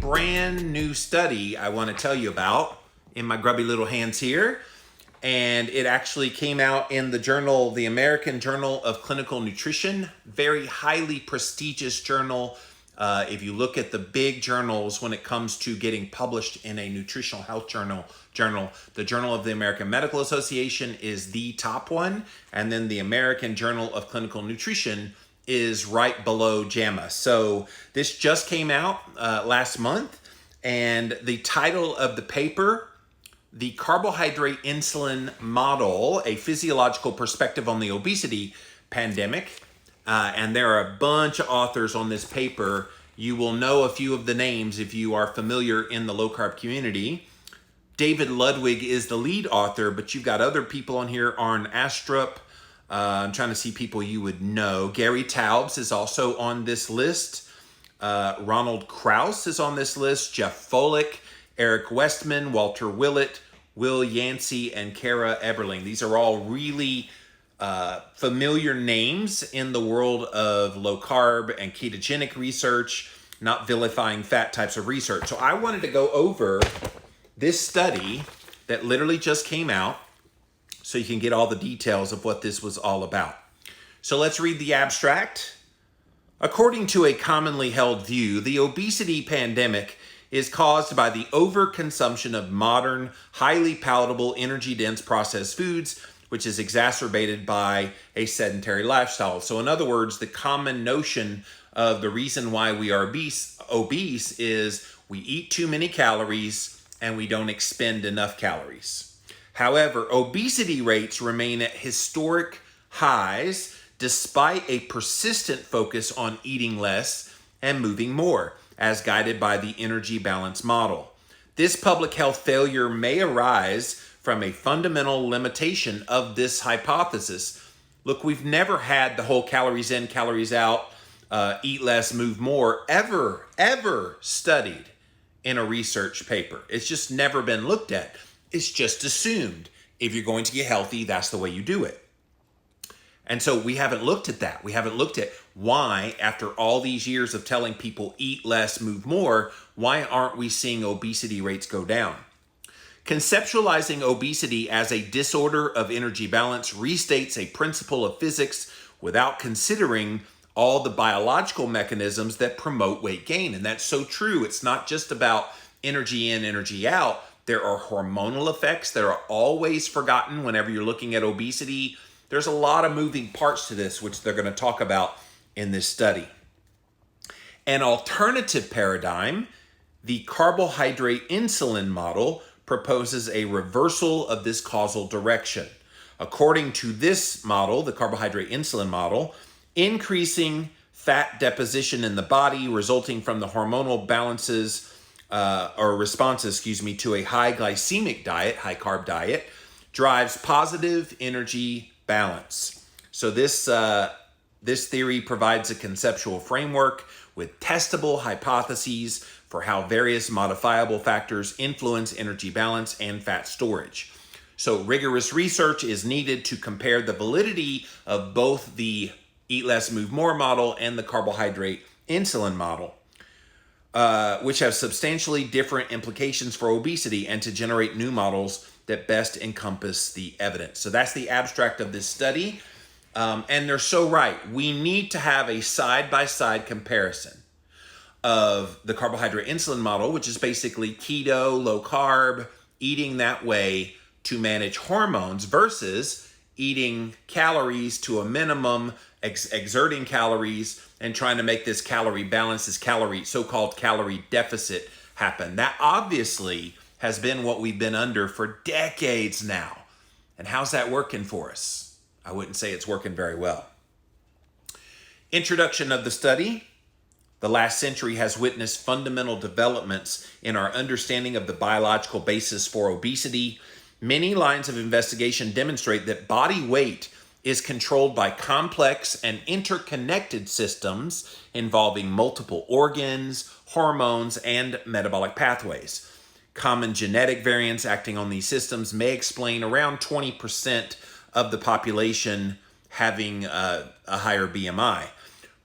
brand new study I want to tell you about in my grubby little hands here. And it actually came out in the journal, the American Journal of Clinical Nutrition, very highly prestigious journal. If you look at the big journals when it comes to getting published in a nutritional health journal, the Journal of the American Medical Association is the top one, and then the American Journal of Clinical Nutrition is right below JAMA. So this just came out last month, and the title of the paper, The Carbohydrate-Insulin Model, a Physiological Perspective on the Obesity Pandemic. And there are a bunch of authors on this paper. You will know a few of the names if you are familiar in the low-carb community. David Ludwig is the lead author, but you've got other people on here. Arne Astrup. I'm trying to see people you would know. Gary Taubes is also on this list. Ronald Krauss is on this list. Jeff Volek, Eric Westman, Walter Willett, Will Yancy, and Kara Eberling. These are all really familiar names in the world of low carb and ketogenic research, not vilifying fat types of research. So I wanted to go over this study that literally just came out so you can get all the details of what this was all about. So let's read the abstract. According to a commonly held view, the obesity pandemic is caused by the overconsumption of modern, highly palatable, energy-dense processed foods, which is exacerbated by a sedentary lifestyle. So in other words, the common notion of the reason why we are obese is we eat too many calories and we don't expend enough calories. However, obesity rates remain at historic highs despite a persistent focus on eating less and moving more, as guided by the energy balance model. This public health failure may arise from a fundamental limitation of this hypothesis. Look, we've never had the whole calories in, calories out, eat less, move more, ever studied in a research paper. It's just never been looked at. It's just assumed if you're going to get healthy, that's the way you do it. And so we haven't looked at that. We haven't looked at why, after all these years of telling people eat less, move more, why aren't we seeing obesity rates go down? Conceptualizing obesity as a disorder of energy balance restates a principle of physics without considering all the biological mechanisms that promote weight gain. And that's so true. It's not just about energy in, energy out. There are hormonal effects that are always forgotten whenever you're looking at obesity. There's a lot of moving parts to this, which they're going to talk about in this study. An alternative paradigm, the carbohydrate-insulin model, proposes a reversal of this causal direction. According to this model, the carbohydrate-insulin model, increasing fat deposition in the body resulting from the hormonal responses to a high glycemic diet, high carb diet, drives positive energy balance. So this theory provides a conceptual framework with testable hypotheses for how various modifiable factors influence energy balance and fat storage. So rigorous research is needed to compare the validity of both the eat less, move more model and the carbohydrate insulin model, which have substantially different implications for obesity, and to generate new models that best encompass the evidence. So that's the abstract of this study. And they're so right. We need to have a side-by-side comparison of the carbohydrate insulin model, which is basically keto, low carb, eating that way to manage hormones, versus eating calories to a minimum, exerting calories, and trying to make this calorie balance, this so-called calorie deficit happen. That obviously has been what we've been under for decades now. And how's that working for us? I wouldn't say it's working very well. Introduction of the study. The last century has witnessed fundamental developments in our understanding of the biological basis for obesity. Many lines of investigation demonstrate that body weight is controlled by complex and interconnected systems involving multiple organs, hormones, and metabolic pathways. Common genetic variants acting on these systems may explain around 20% of the population having a higher BMI.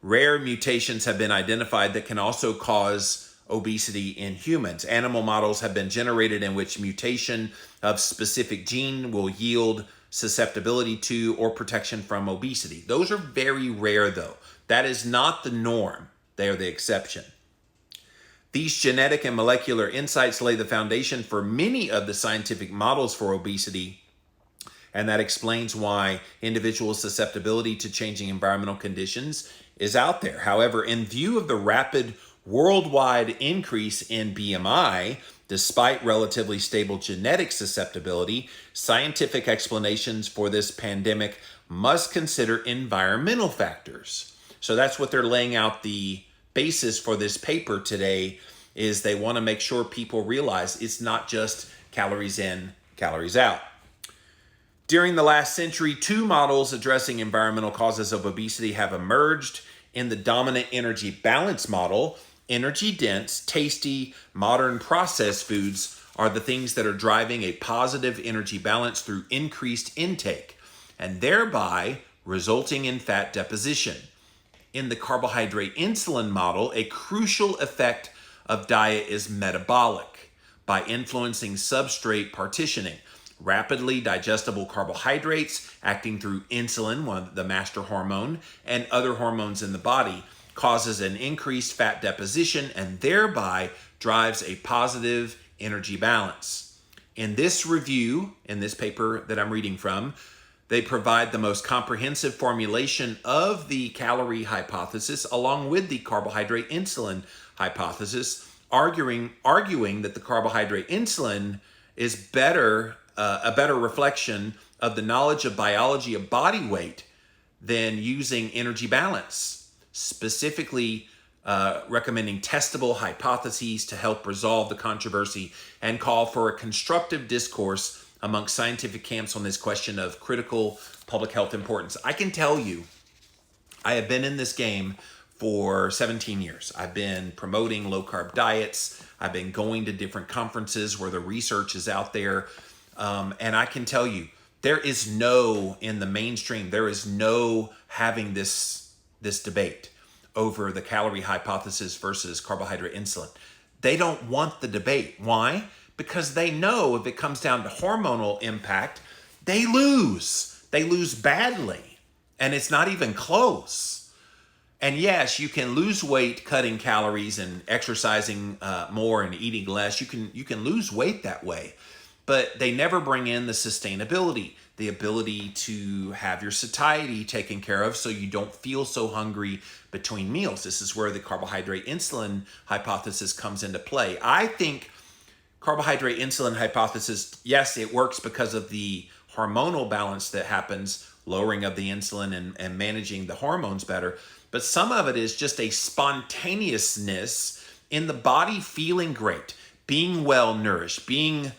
Rare mutations have been identified that can also cause obesity in humans. Animal models have been generated in which mutation of specific gene will yield susceptibility to or protection from obesity. Those are very rare, though. That is not the norm. They are the exception. These genetic and molecular insights lay the foundation for many of the scientific models for obesity, and that explains why individual susceptibility to changing environmental conditions is out there. However, in view of the rapid worldwide increase in BMI, despite relatively stable genetic susceptibility, scientific explanations for this pandemic must consider environmental factors. So that's what they're laying out the basis for this paper today, is they want to make sure people realize it's not just calories in, calories out. During the last century, two models addressing environmental causes of obesity have emerged. In the dominant energy balance model, energy-dense, tasty, modern processed foods are the things that are driving a positive energy balance through increased intake, and thereby resulting in fat deposition. In the carbohydrate-insulin model, a crucial effect of diet is metabolic by influencing substrate partitioning. Rapidly digestible carbohydrates acting through insulin, one of the master hormone, and other hormones in the body causes an increased fat deposition and thereby drives a positive energy balance. In this review, in this paper that I'm reading from, they provide the most comprehensive formulation of the calorie hypothesis along with the carbohydrate insulin hypothesis, arguing that the carbohydrate insulin is a better reflection of the knowledge of biology of body weight than using energy balance, specifically recommending testable hypotheses to help resolve the controversy and call for a constructive discourse amongst scientific camps on this question of critical public health importance. I can tell you, I have been in this game for 17 years. I've been promoting low-carb diets. I've been going to different conferences where the research is out there. And I can tell you, there is no, in the mainstream, there is no having this debate over the calorie hypothesis versus carbohydrate insulin. They don't want the debate. Why? Because they know if it comes down to hormonal impact, they lose. They lose badly. And it's not even close. And yes, you can lose weight cutting calories and exercising more and eating less. You can lose weight that way. But they never bring in the sustainability, the ability to have your satiety taken care of so you don't feel so hungry between meals. This is where the carbohydrate insulin hypothesis comes into play. I think carbohydrate insulin hypothesis, yes, it works because of the hormonal balance that happens, lowering of the insulin and managing the hormones better. But some of it is just a spontaneousness in the body feeling great, being well nourished, being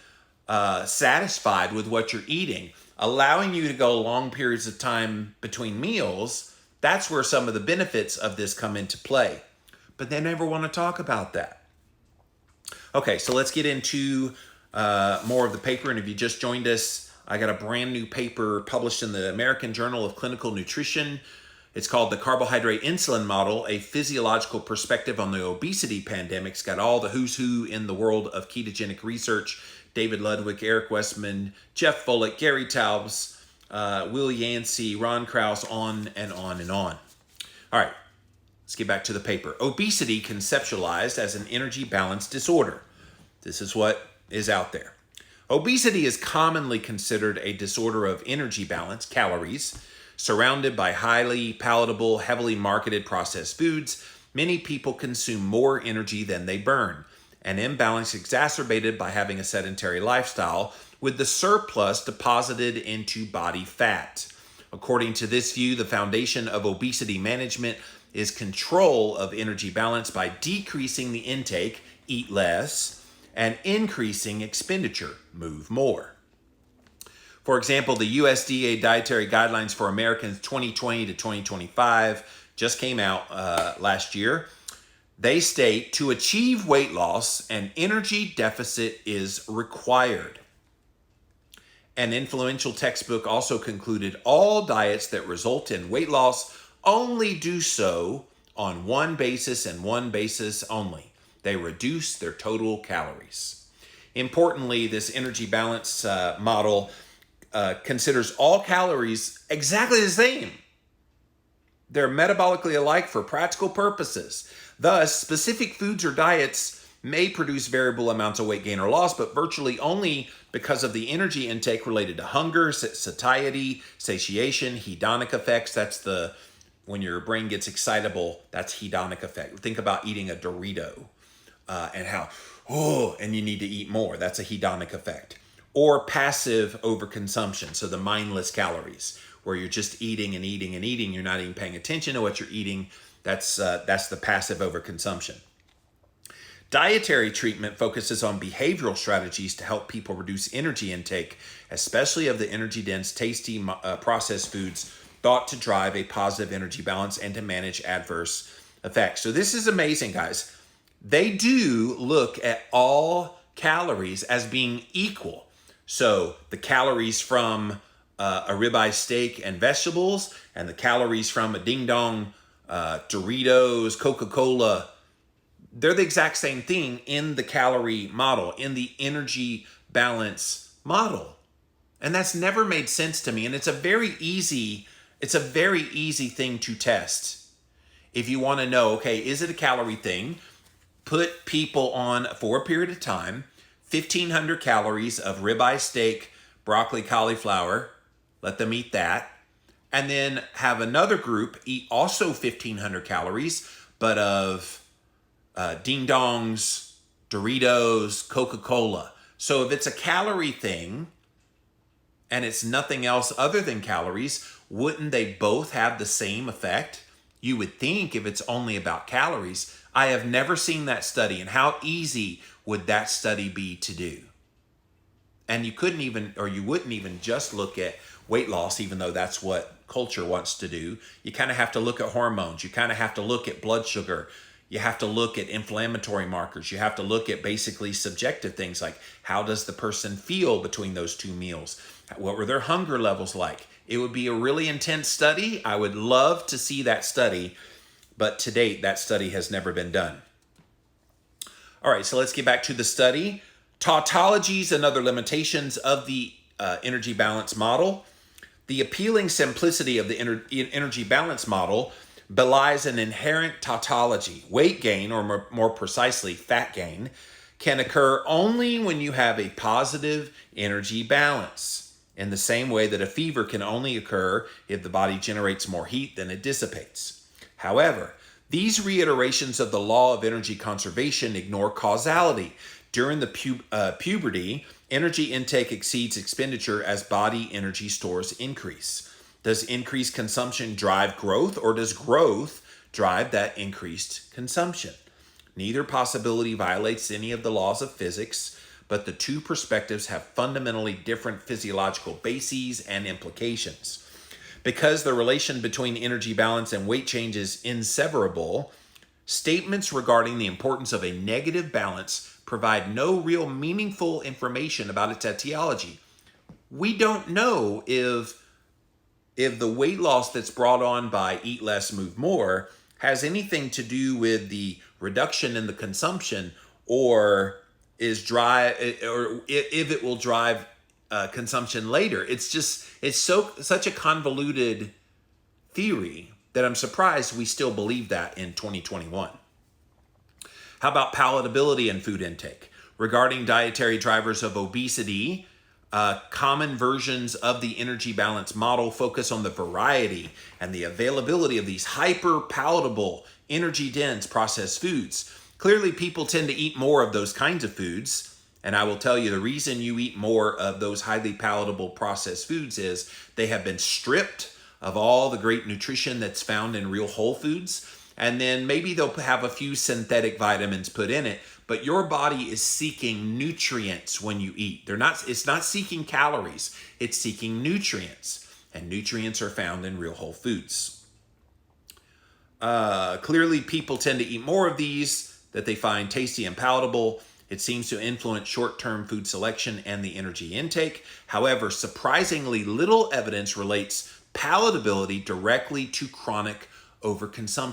satisfied with what you're eating, allowing you to go long periods of time between meals. That's where some of the benefits of this come into play. But they never want to talk about that. Okay, so let's get into more of the paper. And if you just joined us, I got a brand new paper published in the American Journal of Clinical Nutrition. It's called The Carbohydrate-Insulin Model, a Physiological Perspective on the Obesity Pandemic. It's got all the who's who in the world of ketogenic research. David Ludwig, Eric Westman, Jeff Volek, Gary Taubes, Will Yancy, Ron Krauss, on and on and on. All right, let's get back to the paper. Obesity conceptualized as an energy balance disorder. This is what is out there. Obesity is commonly considered a disorder of energy balance, calories, surrounded by highly palatable, heavily marketed processed foods. Many people consume more energy than they burn, an imbalance exacerbated by having a sedentary lifestyle, with the surplus deposited into body fat. According to this view, the foundation of obesity management is control of energy balance by decreasing the intake, eat less, and increasing expenditure, move more. For example, the USDA Dietary Guidelines for Americans 2020 to 2025 just came out last year. They state to achieve weight loss, an energy deficit is required. An influential textbook also concluded all diets that result in weight loss only do so on one basis and one basis only: They reduce their total calories. Importantly, this energy balance model considers all calories exactly the same. They're metabolically alike for practical purposes. Thus, specific foods or diets may produce variable amounts of weight gain or loss, but virtually only because of the energy intake related to hunger, satiety, satiation, hedonic effects. That's when your brain gets excitable, that's hedonic effect. Think about eating a Dorito and how, and you need to eat more. That's a hedonic effect. Or passive overconsumption, so the mindless calories, where you're just eating and eating and eating. You're not even paying attention to what you're eating. That's the passive overconsumption. Dietary treatment focuses on behavioral strategies to help people reduce energy intake, especially of the energy-dense, tasty processed foods thought to drive a positive energy balance and to manage adverse effects. So this is amazing, guys. They do look at all calories as being equal. So the calories from a ribeye steak and vegetables, and the calories from a ding-dong Doritos, Coca-Cola, they're the exact same thing in the calorie model, in the energy balance model. And that's never made sense to me. And it's a very easy thing to test. If you want to know, okay, is it a calorie thing? Put people on, for a period of time, 1,500 calories of ribeye steak, broccoli, cauliflower. Let them eat that. And then have another group eat also 1,500 calories, but of Ding Dongs, Doritos, Coca-Cola. So if it's a calorie thing and it's nothing else other than calories, wouldn't they both have the same effect? You would think, if it's only about calories. I have never seen that study, and how easy would that study be to do? And you wouldn't even just look at weight loss, even though that's what culture wants to do. You kind of have to look at hormones. You kind of have to look at blood sugar. You have to look at inflammatory markers. You have to look at basically subjective things like, how does the person feel between those two meals? What were their hunger levels like? It would be a really intense study. I would love to see that study, but to date, that study has never been done. All right, so let's get back to the study. Tautologies and other limitations of the energy balance model. The appealing simplicity of the energy balance model belies an inherent tautology. Weight gain, or more precisely, fat gain, can occur only when you have a positive energy balance, in the same way that a fever can only occur if the body generates more heat than it dissipates. However, these reiterations of the law of energy conservation ignore causality. During the puberty, energy intake exceeds expenditure as body energy stores increase. Does increased consumption drive growth, or does growth drive that increased consumption? Neither possibility violates any of the laws of physics, but the two perspectives have fundamentally different physiological bases and implications. Because the relation between energy balance and weight change is inseparable, statements regarding the importance of a negative balance provide no real meaningful information about its etiology. We don't know if the weight loss that's brought on by eat less, move more has anything to do with the reduction in the consumption, or if it will drive consumption later. It's such a convoluted theory that I'm surprised we still believe that in 2021. How about palatability and food intake? Regarding dietary drivers of obesity, common versions of the energy balance model focus on the variety and the availability of these hyper-palatable, energy-dense processed foods. Clearly, people tend to eat more of those kinds of foods, and I will tell you the reason you eat more of those highly palatable processed foods is they have been stripped of all the great nutrition that's found in real whole foods, and then maybe they'll have a few synthetic vitamins put in it, but your body is seeking nutrients when you eat. It's not seeking calories, it's seeking nutrients, and nutrients are found in real whole foods. Clearly, people tend to eat more of these that they find tasty and palatable. It seems to influence short-term food selection and the energy intake. However, surprisingly little evidence relates palatability directly to chronic overconsumption.